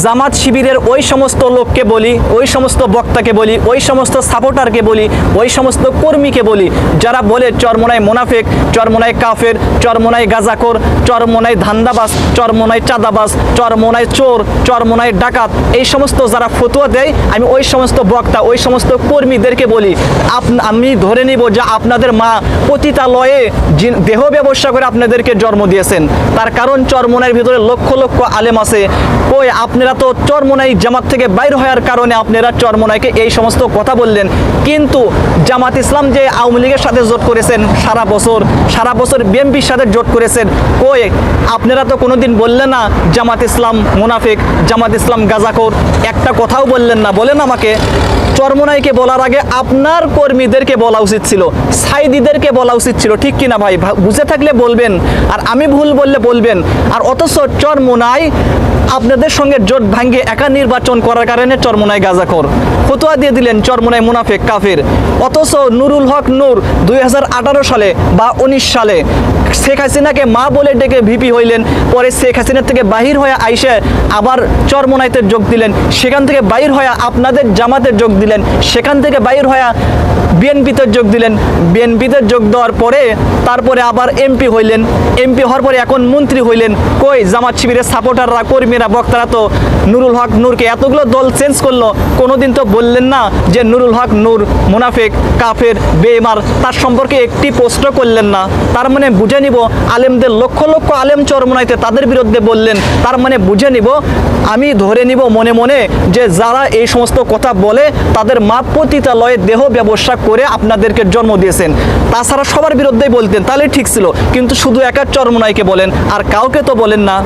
জামাত শিবিরের ওই সমস্ত লোককে বলি, ওই সমস্ত বক্তাকে বলি, ওই সমস্ত সাপোর্টারকে বলি, ওই সমস্ত কর্মীকে বলি যারা বলে চরমোনায় মুনাফিক, চরমোনায় কাফের, চরমোনায় গাজাখোর, চরমোনায় ধান্দাবাজ, চরমোনায় চাঁদাবাজ, চরমোনায় চোর, চরমোনায় ডাকাত, এই সমস্ত যারা ফতোয়া দেয় আমি ওই সমস্ত বক্তা, ওই সমস্ত কর্মীদেরকে বলি আমি ধরে নিব যে আপনাদের মা পতিতালয়ে দেহ ব্যবসা করে আপনাদেরকে জন্ম দিয়েছেন। তার কারণ চরমোনাইয়ের ভিতরে লক্ষ লক্ষ আলেম আছে। কই আপনারা তো চরমোনাই জামাত থেকে বাইর হওয়ার কারণে আপনারা চরমোনাইকে এই সমস্ত কথা বললেন, কিন্তু জামাত ইসলাম যে আওয়ামী লীগের সাথে জোট করেছেন সারা বছর বিএনপির সাথে জোট করেছেন, কই আপনারা তো কোনোদিন বললেন না জামাত ইসলাম মুনাফিক, জামাত ইসলাম গাজাখোর, একটা কথাও বললেন না। বলেন আমাকে, চরমোনাইকে বলার আগে আপনার কর্মীদেরকে বলা উচিত ছিল, সাইদিদেরকে বলা উচিত ছিল, ঠিক কিনা ভাই? বুঝে থাকলে বলবেন, আর আমি ভুল বললে বলবেন। আর অথচ চরমোনাই আপনাদের সঙ্গে জোট ভাঙ্গে একা নির্বাচন করার কারণে চরমোনাই গাজাখোর ফতোয়া দিয়ে দিলেন চরমোনাই মুনাফিক কাফের। অথচ নুরুল হক নূর 2018 সালে বা 19 সালে শেখ হাসিনাকে মা বলে ডেকে ভিপি হইলেন, পরে শেখ হাসিনার থেকে বাহির হয়ে আইসে আবার চরমোনাইতে যোগ দিলেন, সেখান থেকে বাহির হয়ে আপনাদের জামাতে যোগ দিলেন, সেখান থেকে বাহির হয়ে বিএনপিতে যোগ দিলেন, বিএনপিতে যোগ দেওয়ার পরে তারপরে আবার এমপি হইলেন, এমপি হওয়ার পরে এখন মন্ত্রী হইলেন। কই জামাত শিবিরের সাপোর্টাররা, কর্মীরা, বক্তারা তো নুরুল হক নূরকে এতগুলো দল চেঞ্জ করলো, কোনোদিন তো বললেন না যে নুরুল হক নূর মুনাফিক, কাফের, বেঈমান, তার সম্পর্কে একটি পোস্ট করলেন না। তার মানে বুঝে নিব আলেমদের লক্ষ লক্ষ আলেম চরমোনাইতে তাদের বিরুদ্ধে বললেন, তার মানে বুঝে নিব, আমি ধরে নিব মনে মনে যে যারা এই সমস্ত কথা বলে তাদের মা পতিতালয়ে দেহ ব্যবসা করে আপনাদেরকে জন্ম দিয়েছেন। তাছাড়া সবার বিরুদ্ধেই বলতেন, তাহলে ঠিক ছিল, কিন্তু শুধু একা চরমোনাইকে বলেন আর কাউকে তো বলেন না।